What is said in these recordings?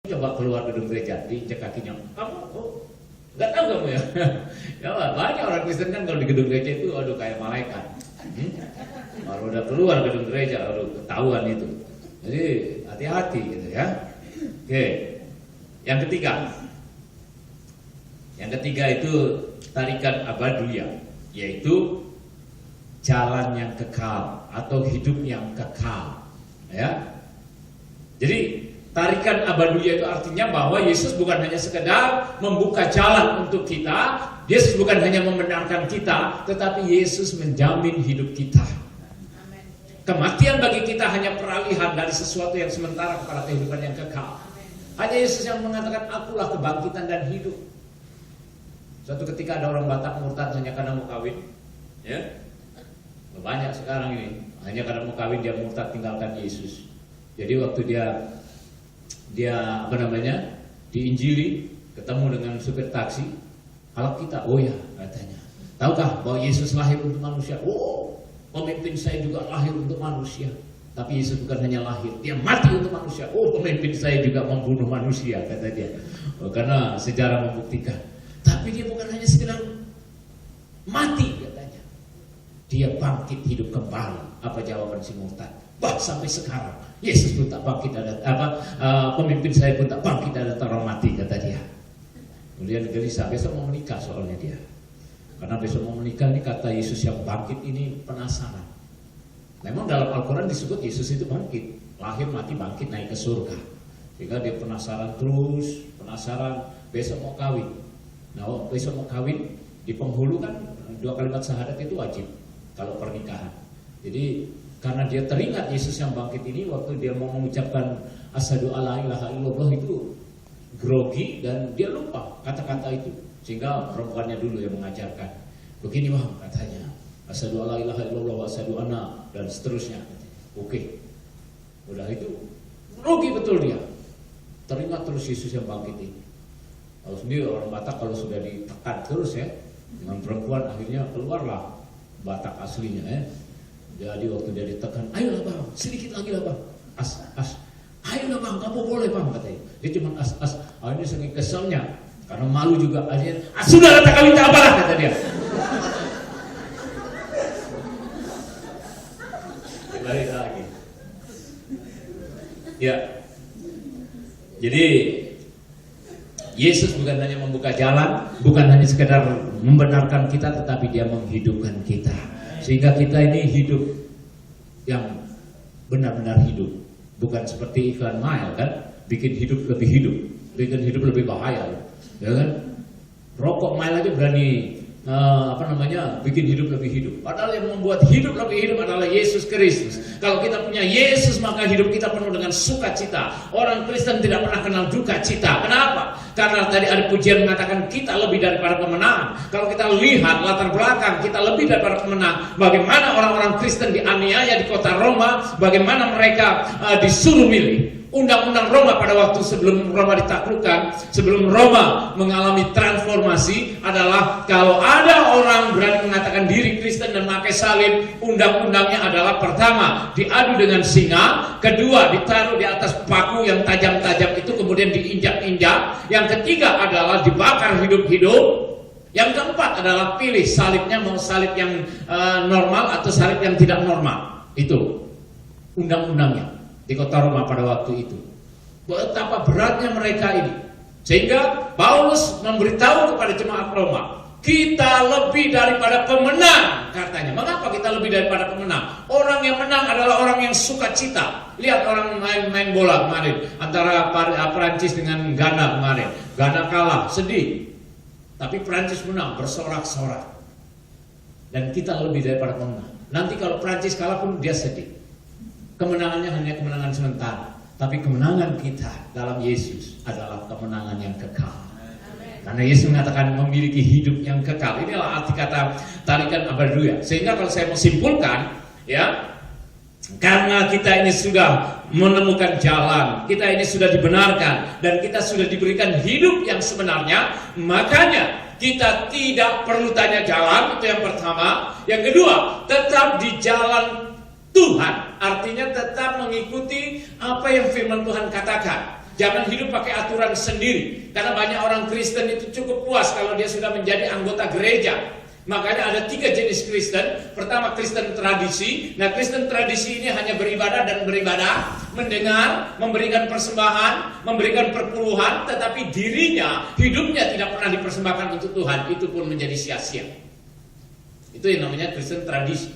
Coba keluar gedung gereja, diinjak kakinya. Kamu, nggak tahu kamu ya? Ya banyak orang Kristen kan kalau di gedung gereja itu, aduh kayak malaikat. Kalau udah keluar gedung gereja, aduh ketahuan itu. Jadi hati-hati gitu ya. Oke, yang ketiga itu tarikan abaduya, yaitu jalan yang kekal atau hidup yang kekal. Ya, jadi tarikan abaduya itu artinya bahwa Yesus bukan hanya sekedar membuka jalan untuk kita, Yesus bukan hanya membenarkan kita, tetapi Yesus menjamin hidup kita. Kematian bagi kita hanya peralihan dari sesuatu yang sementara kepada kehidupan yang kekal. Hanya Yesus yang mengatakan, akulah kebangkitan dan hidup. Suatu ketika ada orang Batak murtad hanya karena mau kawin, ya, banyak sekarang ini hanya karena mau kawin dia murtad tinggalkan Yesus. Jadi waktu dia diinjili, ketemu dengan supir taksi, kalau kita, oh ya katanya, tahukah bahwa Yesus lahir untuk manusia? Oh, pemimpin saya juga lahir untuk manusia. Tapi Yesus bukan hanya lahir, dia mati untuk manusia. Oh, pemimpin saya juga membunuh manusia, kata dia. Oh, karena sejarah membuktikan. Tapi dia bukan hanya sekedar mati, katanya. Dia bangkit hidup kembali. Apa jawaban si murtad? Bah, sampai sekarang Yesus pun tak bangkit pemimpin saya pun tak bangkit dari orang mati, kata dia. Kemudian gelisah, besok mau menikah soalnya dia. Karena besok mau menikah ini kata Yesus yang bangkit ini penasaran. Memang dalam Al-Quran disebut Yesus itu bangkit, lahir, mati, bangkit, naik ke surga. Sehingga dia penasaran terus, besok mau kawin. Nah, besok mau kawin di penghulu kan 2 kalimat syahadat itu wajib kalau pernikahan. Jadi karena dia teringat Yesus yang bangkit ini, waktu dia mau mengucapkan asyhadu alla ilaha illallah itu grogi dan dia lupa kata-kata itu. Sehingga perempuannya dulu yang mengajarkan. Begini bang katanya, asyhadu alla ilaha illallah wa asyhadu anna dan seterusnya. Oke. Udah itu grogi betul dia. Teringat terus Yesus yang bangkit ini. Kalau sendiri orang Batak kalau sudah ditekan terus ya dengan perempuan, akhirnya keluarlah Batak aslinya ya. Jadi waktu dia ditekan, ayolah bang, sedikit lagi lah bang, ayolah bang, kamu boleh bang, katanya. Dia cuma akhirnya saking keselnya, karena malu juga, akhirnya, sudah tak kawin tak apalah, kata dia. Balik lagi. Ya, jadi Yesus bukan hanya membuka jalan, bukan hanya sekedar membenarkan kita, tetapi dia menghidupkan kita. Sehingga kita ini hidup yang benar-benar hidup. Bukan seperti iklan Mile kan, bikin hidup lebih bahaya. Ya kan? Rokok Mile aja berani bikin hidup lebih hidup. Padahal yang membuat hidup lebih hidup adalah Yesus Kristus. Kalau kita punya Yesus, maka hidup kita penuh dengan sukacita. Orang Kristen tidak pernah kenal duka cita. Kenapa? Karena tadi ada pujian mengatakan kita lebih daripada pemenang. Kalau kita lihat latar belakang, kita lebih daripada pemenang. Bagaimana orang-orang Kristen dianiaya di kota Roma, bagaimana mereka disuruh milih. Undang-undang Roma pada waktu sebelum Roma ditaklukkan, sebelum Roma mengalami transformasi adalah kalau ada orang berani mengatakan diri Kristen dan memakai salib, undang-undangnya adalah pertama diadu dengan singa, kedua ditaruh di atas paku yang tajam-tajam itu kemudian diinjak-injak, yang ketiga adalah dibakar hidup-hidup, yang keempat adalah pilih salibnya mau salib yang normal atau salib yang tidak normal. Itu undang-undangnya di kota Roma pada waktu itu. Betapa beratnya mereka ini. Sehingga Paulus memberitahu kepada jemaat Roma, kita lebih daripada pemenang, katanya. Mengapa kita lebih daripada pemenang? Orang yang menang adalah orang yang suka cita. Lihat orang main bola kemarin antara Prancis dengan Ghana kemarin. Ghana kalah, sedih. Tapi Prancis menang, bersorak-sorak. Dan kita lebih daripada pemenang. Nanti kalau Prancis kalah pun dia sedih. Kemenangannya hanya kemenangan sementara, tapi kemenangan kita dalam Yesus adalah kemenangan yang kekal. Karena Yesus mengatakan memiliki hidup yang kekal. Inilah arti kata tarikan abaduya. Sehingga kalau saya mau simpulkan, ya, karena kita ini sudah menemukan jalan, kita ini sudah dibenarkan, dan kita sudah diberikan hidup yang sebenarnya, makanya kita tidak perlu tanya jalan, itu yang pertama. Yang kedua, tetap di jalan Tuhan, artinya tetap mengikuti apa yang firman Tuhan katakan. Jangan hidup pakai aturan sendiri. Karena banyak orang Kristen itu cukup puas kalau dia sudah menjadi anggota gereja. Makanya ada 3 jenis Kristen. Pertama, Kristen tradisi. Nah, Kristen tradisi ini hanya beribadah dan beribadah, mendengar, memberikan persembahan, memberikan perpuluhan, tetapi dirinya, hidupnya tidak pernah dipersembahkan untuk Tuhan. Itu pun menjadi sia-sia. Itu yang namanya Kristen tradisi.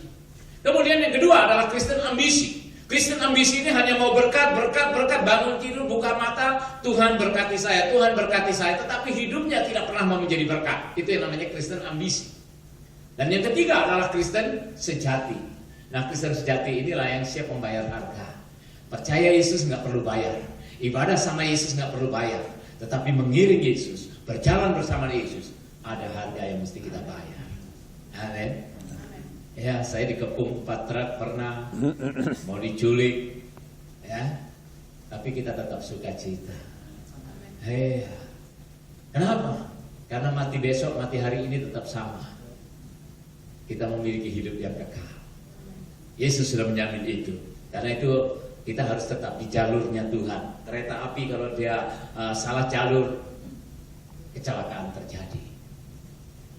Kemudian yang kedua adalah Kristen ambisi. Kristen ambisi ini hanya mau berkat, bangun tidur, buka mata, Tuhan berkati saya, Tuhan berkati saya. Tetapi hidupnya tidak pernah mau menjadi berkat. Itu yang namanya Kristen ambisi. Dan yang ketiga adalah Kristen sejati. Nah, Kristen sejati inilah yang siap membayar harga. Percaya Yesus nggak perlu bayar. Ibadah sama Yesus nggak perlu bayar. Tetapi mengiring Yesus, berjalan bersama Yesus, ada harga yang mesti kita bayar. Amin. Ya, saya dikepung Patra pernah mau diculik, ya, tapi kita tetap sukacita. Kenapa? Karena mati besok, mati hari ini tetap sama. Kita memiliki hidup yang kekal. Yesus sudah menjamin itu. Karena itu kita harus tetap di jalurnya Tuhan. Kereta api kalau dia salah jalur, kecelakaan terjadi.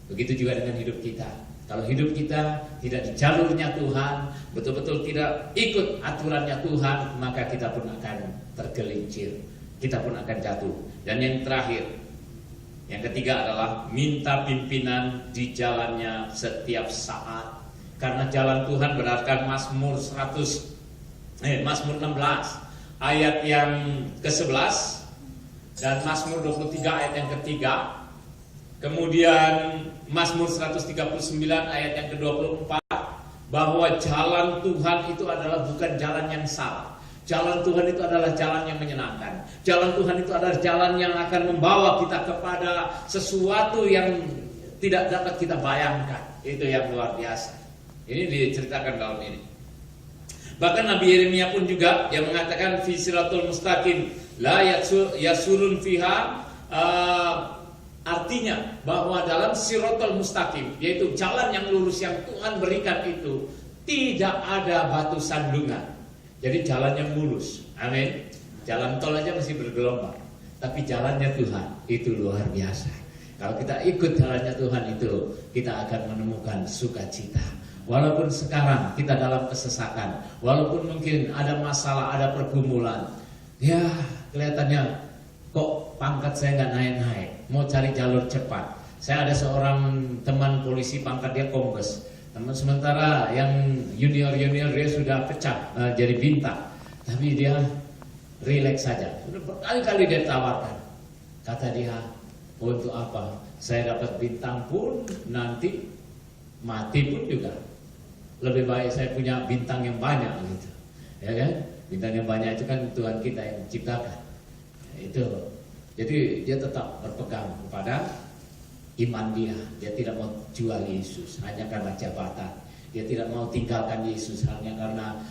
Begitu juga dengan hidup kita. Kalau hidup kita tidak di jalurnya Tuhan, betul-betul tidak ikut aturannya Tuhan, maka kita pun akan tergelincir, kita pun akan jatuh. Dan yang terakhir, yang ketiga adalah minta pimpinan di jalannya setiap saat. Karena jalan Tuhan berdasarkan Mazmur 16 ayat yang ke-11 dan Mazmur 23 ayat yang ketiga. Kemudian Mazmur 139 ayat yang ke-24, bahwa jalan Tuhan itu adalah bukan jalan yang salah. Jalan Tuhan itu adalah jalan yang menyenangkan. Jalan Tuhan itu adalah jalan yang akan membawa kita kepada sesuatu yang tidak dapat kita bayangkan. Itu yang luar biasa. Ini diceritakan dalam ini. Bahkan Nabi Yeremia pun juga yang mengatakan fi siratul mustaqim la yasurun fiha, artinya bahwa dalam siratul mustaqim, yaitu jalan yang lurus yang Tuhan berikan itu, tidak ada batu sandungan. Jadi jalan yang mulus. Amin. Jalan tol aja masih bergelombang, tapi jalannya Tuhan itu luar biasa. Kalau kita ikut jalannya Tuhan itu, kita akan menemukan sukacita. Walaupun sekarang kita dalam kesesakan, walaupun mungkin ada masalah, ada pergumulan, ya kelihatannya kok pangkat saya nggak naik-naik, mau cari jalur cepat. Saya ada seorang teman polisi, pangkat dia kombes. Teman sementara yang junior dia sudah pecah jadi bintang, tapi dia rileks saja. Sudah berkali-kali dia tawarkan, kata dia, untuk apa? Saya dapat bintang pun nanti mati pun juga lebih baik saya punya bintang yang banyak gitu, ya kan? Bintang yang banyak itu kan Tuhan kita yang menciptakan. Itu, jadi dia tetap berpegang kepada iman dia. Dia tidak mau jual Yesus hanya karena jabatan. Dia tidak mau tinggalkan Yesus hanya karena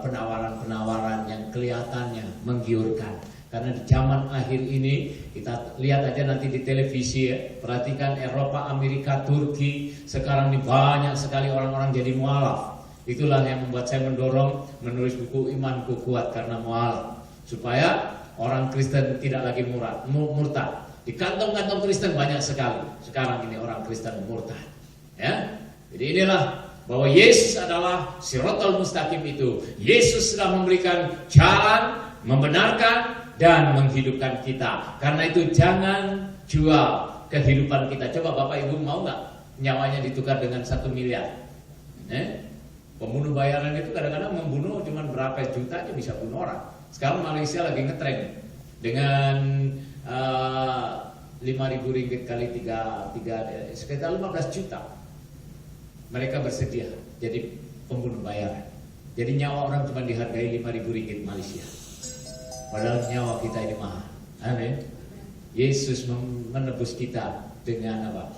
penawaran-penawaran yang kelihatannya menggiurkan. Karena di zaman akhir ini, kita lihat aja nanti di televisi ya, perhatikan Eropa, Amerika, Turki, sekarang ini banyak sekali orang-orang jadi mualaf. Itulah yang membuat saya mendorong menulis buku Imanku Kuat karena mualaf, supaya orang Kristen tidak lagi murtad. Di kantong-kantong Kristen banyak sekali sekarang ini orang Kristen murtad. Ya, jadi inilah bahwa Yesus adalah siratal mustaqim itu. Yesus sudah memberikan jalan, membenarkan dan menghidupkan kita. Karena itu jangan jual kehidupan kita. Coba Bapak Ibu mau nggak nyawanya ditukar dengan 1 miliar? Pembunuh bayaran itu kadang-kadang membunuh cuma berapa juta aja bisa bunuh orang. Sekarang Malaysia lagi ngetrend dengan 5.000 ringgit kali 3 sekitar 15 juta. Mereka bersedia jadi pembunuh bayaran. Jadi nyawa orang cuma dihargai 5.000 ringgit Malaysia. Padahal nyawa kita ini mahal. Amin. Yesus menebus kita dengan apa?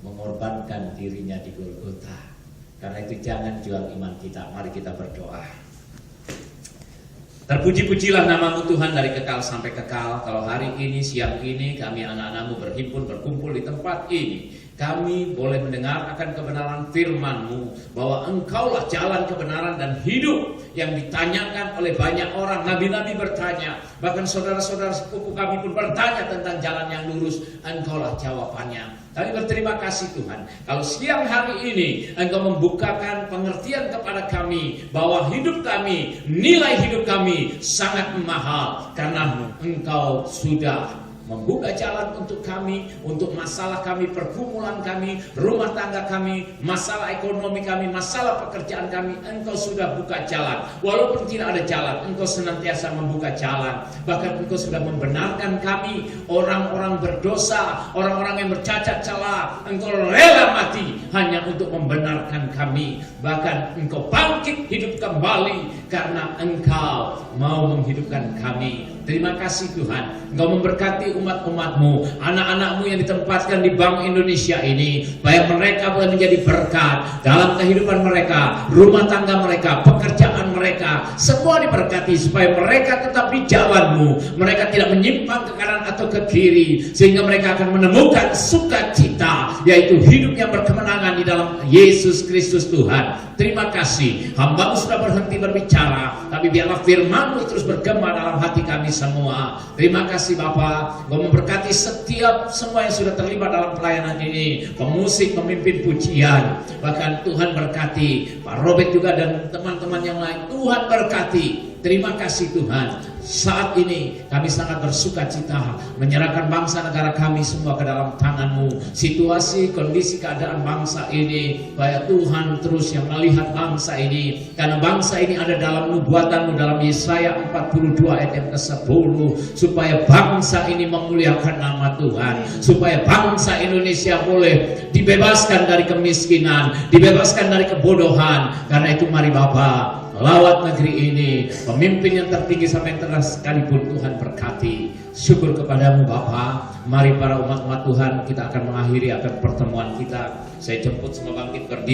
Mengorbankan dirinya di Golgota. Karena itu jangan jual iman kita. Mari kita berdoa. Terpuji-pujilah namamu Tuhan dari kekal sampai kekal. Kalau hari ini, siang ini kami anak-anakmu berhimpun, berkumpul di tempat ini, Kami boleh mendengar akan kebenaran firman-Mu, bahwa Engkaulah jalan kebenaran dan hidup yang ditanyakan oleh banyak orang. Nabi-nabi bertanya, bahkan saudara-saudara sepupu kami pun bertanya tentang jalan yang lurus. Engkaulah jawabannya. Kami berterima kasih Tuhan, kalau siang hari ini Engkau membukakan pengertian kepada kami bahwa hidup kami, nilai hidup kami sangat mahal, karena Engkau sudah membuka jalan untuk kami, untuk masalah kami, pergumulan kami, rumah tangga kami, masalah ekonomi kami, masalah pekerjaan kami. Engkau sudah buka jalan. Walaupun tidak ada jalan, Engkau senantiasa membuka jalan. Bahkan Engkau sudah membenarkan kami, orang-orang berdosa, orang-orang yang bercacat celah. Engkau rela mati hanya untuk membenarkan kami. Bahkan Engkau bangkit hidup kembali karena Engkau mau menghidupkan kami. Terima kasih Tuhan. Engkau memberkati umat-umat-Mu, anak-anak-Mu yang ditempatkan di Bank Indonesia ini, supaya mereka boleh menjadi berkat dalam kehidupan mereka, rumah tangga mereka, pekerjaan mereka, semua diberkati supaya mereka tetap di jalan-Mu, mereka tidak menyimpang ke kanan atau ke kiri, sehingga mereka akan menemukan sukacita, yaitu hidup yang berkemenangan di dalam Yesus Kristus Tuhan. Terima kasih, hamba-Mu sudah berhenti berbicara, tapi biarlah firman-Mu terus bergema dalam hati kami semua. Terima kasih Bapa. Engkau memberkati setiap semua yang sudah terlibat dalam pelayanan ini, pemusik, pemimpin pujian, bahkan Tuhan berkati Pak Robert juga dan teman-teman yang lain. Tuhan berkati. Terima kasih Tuhan. Saat ini kami sangat bersuka cita menyerahkan bangsa negara kami semua ke dalam tangan-Mu. Situasi, kondisi, keadaan bangsa ini, supaya Tuhan terus yang melihat bangsa ini, karena bangsa ini ada dalam nubuatan-Mu dalam Yesaya 42 ayat yang ke-10, supaya bangsa ini memuliakan nama Tuhan, supaya bangsa Indonesia boleh dibebaskan dari kemiskinan, dibebaskan dari kebodohan. Karena itu mari Bapa, lawat negeri ini, pemimpin yang tertinggi sampai yang terendah sekalipun Tuhan berkati. Syukur kepadamu Bapa. Mari para umat-umat Tuhan, kita akan mengakhiri akan pertemuan kita. Saya jemput semua bangkit berdiri.